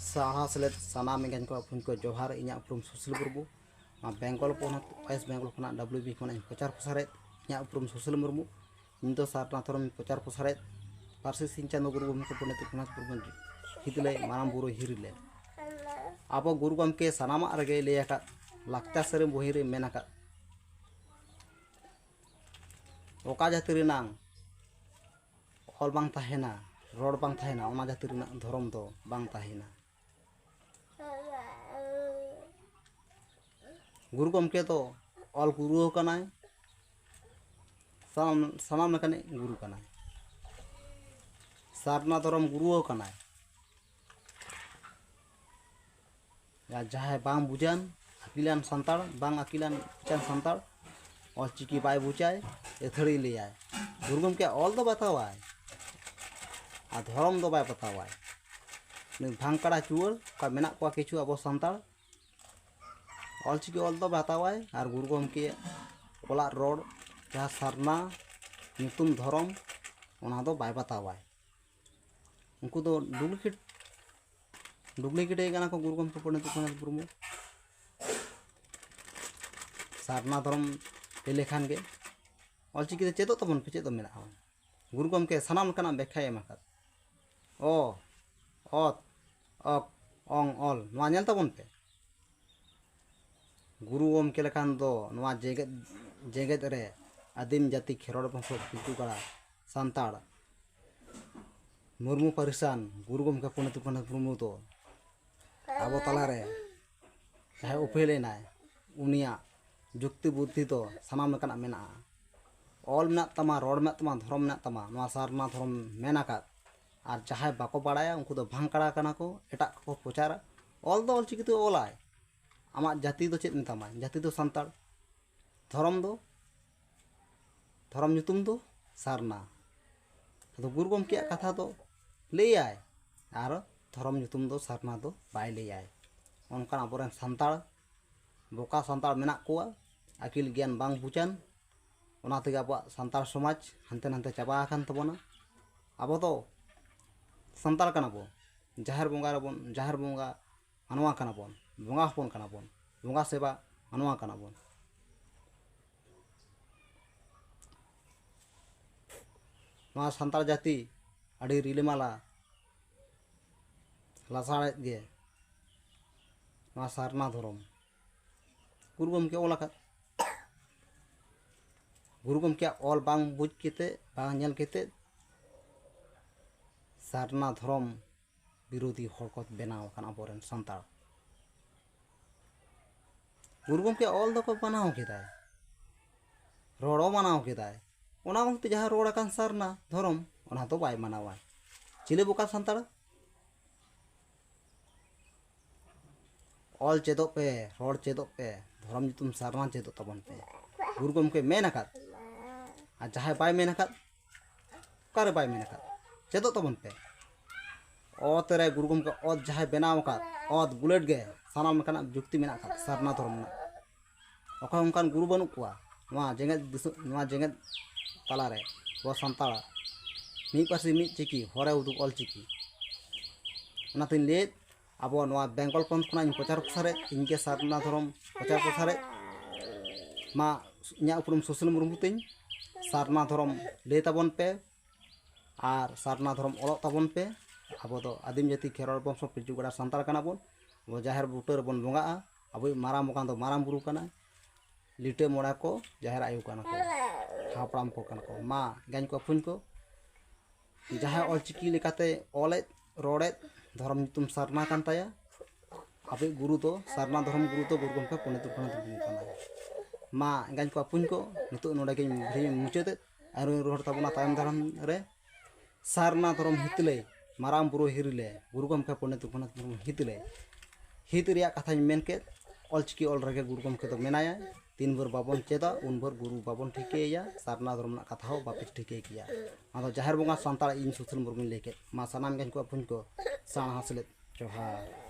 साहा सेलेद सानाम एंगन को अपन को जोहार इन्या उपरुम सुशील मुर्मू बेंगल पोनत वेस्ट बेंगल खना WB खना प्रचार प्रसारे इन्या उपरुम सुशील मुर्मू इन तो सारना थरम प्रचार प्रसारे पारसी सिंचानो गुरु गमके पंडित रघुनाथ मुर्मू हितले माराम बुरो हिरिले आबो गुरु गमके सानामा रगे लेयाका लाक्ता सरे बोहिरे मेनाका ओका जाति रिनांग ऑल बांग ताहेना रोड बांग ताहेना ओना जाति रिनांग धरम दो बांग ताहेना गुरु गमके तो ऑल गुरु कनाय सानाम लकने गुरु कनाय सारना धरम गुरु कनाय या जहां बांग बुजान अकिलान संताड़ बांग अकिलान चान संताड़ और चिकी बाय बुचाय एथड़ी ले आए गुरु गमके ऑल दो बतावाय आ धरम दो बाय बतावाय ने भांगकड़ा चुअल का मेना को किछु अब संताड़ ऑल चिकी ऑल दो बतावाय और गुरु गमके ओला रोड जहां सरना नितुम धरम ओना दो बाय बतावाय उनको तो डुप्लीकेट गाना को गुरु गमके पंडित रघुनाथ मुर्मू सारना धरम लेखान के ऑलचिकी चेदो तबन पे चेदो मेना गुरु गमके सानाम लकाना व्याख्या एमाकाद ओ अत अक ओंग ऑल नवा नेल तबन पे गुरु गमके लकान दो नवा जेगेद रे आदिम जाति खेरोड़ बंश पितु कड़ा संताड़ मुर्मू परिसान गुरु गमके पंडित रघुनाथ मुर्मू तो आबो तलारे जहां उपेलेनाय उनिया जुक्ति बुद्धि तो सानाम लकाना मेना ऑल मेना तमा रोड मेना तमा धरम मेना तमा नवा सारना धरम मेनाकाद और जहां बाको बाड़ाया उनको तो भांगकड़ा कना को एटा को प्रचार ऑल दो ऑलचिकी तो ऑलाय आमा जाति तो चेत मेतामा जाति तो संताड़ धरम nyutum दो सारना तो गुरु गमके कथा तो लेयाय और धरम nyutum दो सारना दो बाय लेयाय उनका अबोरेन संताड़ बोका संताड़ मेना कोआ आकिल ज्ञान बांग बुचान ओनाते अब संताड़ समाज हंते नंते चाबा आकान तबोना अब तो संताड़ कना बो जाहिर बोंगा रबोन जाहिर बोंगा मानवा कना बोन बोंगा हपन कना बोन बोंगा सेवा मानवा कना बोन नवा संताड़ जाति अड़ी रिलेमाला लासाड़े गे नवा सारना धरम गुरु गमके ओलाका गुरु गमके ऑल बांग बुझ केते बांग नेल केते सारना धरम विरोधी हर को बनाव काना बोरेन संताड़ गुरु गमके ऑल दो को बनाव केदाय रोड़ो मानाव केदाय ओना गमते जहां रोड़ कान सारना धरम ओना तो बाय मानावा चिले बोका संताड़ ऑल चेदो पे रोड चेदो पे धरम तुम सारना चेदो तबन पे गुरु गमके मेनाकाद आ जहां बाय मेनाकाद कारे बाय मेनाकाद चेदो तबन पे ओत रे गुरु गमके ओत जहां बनाव का ओत बुलेट गे सानाम लकाना जुक्ति मेना का सारना धरम ना ओका उनकान गुरु बनु कुआ नवा जेंगेत तला रे वो संताड़ मी पासी मी चिकी हरे उदुक ऑल चिकी ओनातिन ले अब नवा बेंगल पंथ खना प्रचार प्रसारे इनके सारना धरम प्रचार प्रसारे मा इन्या उपरुम सुशील मुर्मू तिन सारना धरम ले ताबन पे और सारना धरम ओलग ताबन पे अब तो आदिम जाति खेरोड़ बंश पिजु गड़ा संताड़ कना बोन अब जाहिर बुटर बन बोंगा अब माराम बोकान तो माराम बुरु कना लिटे मोड़ा को जाहिर आयु कना को हापड़ाम को कना को मा गाñ को फुन को जहां ऑलचिकी लेकाते ओले रोड़े धरम तुम सारना कान ताया अब गुरु तो सारना धरम गुरु तो गुरु गमके पंडित रघुनाथ मुर्मू कना मा गाñ को फुन को नितो नोडे गे मुचाते आरो रोहर ताबना तायम धरम रे सारना धरम हितले माराम बुरो हिरिले गुरु गमके पंडित रघुनाथ मुर्मू हितले हित रिया कथाñ मेनके ऑलचिकी ऑल रगे गुरु गमके तो मेनाया तीन भर बाबन चेदा उन भर गुरु बाबन ठिकेया सारना धरम ना कथा हो बापे ठिके किया आदो जाहिर बोंगा संताड़ इन सुशील मुर्मू लेके मा सानाम गाñ को फुन को साणा हसले जोहार।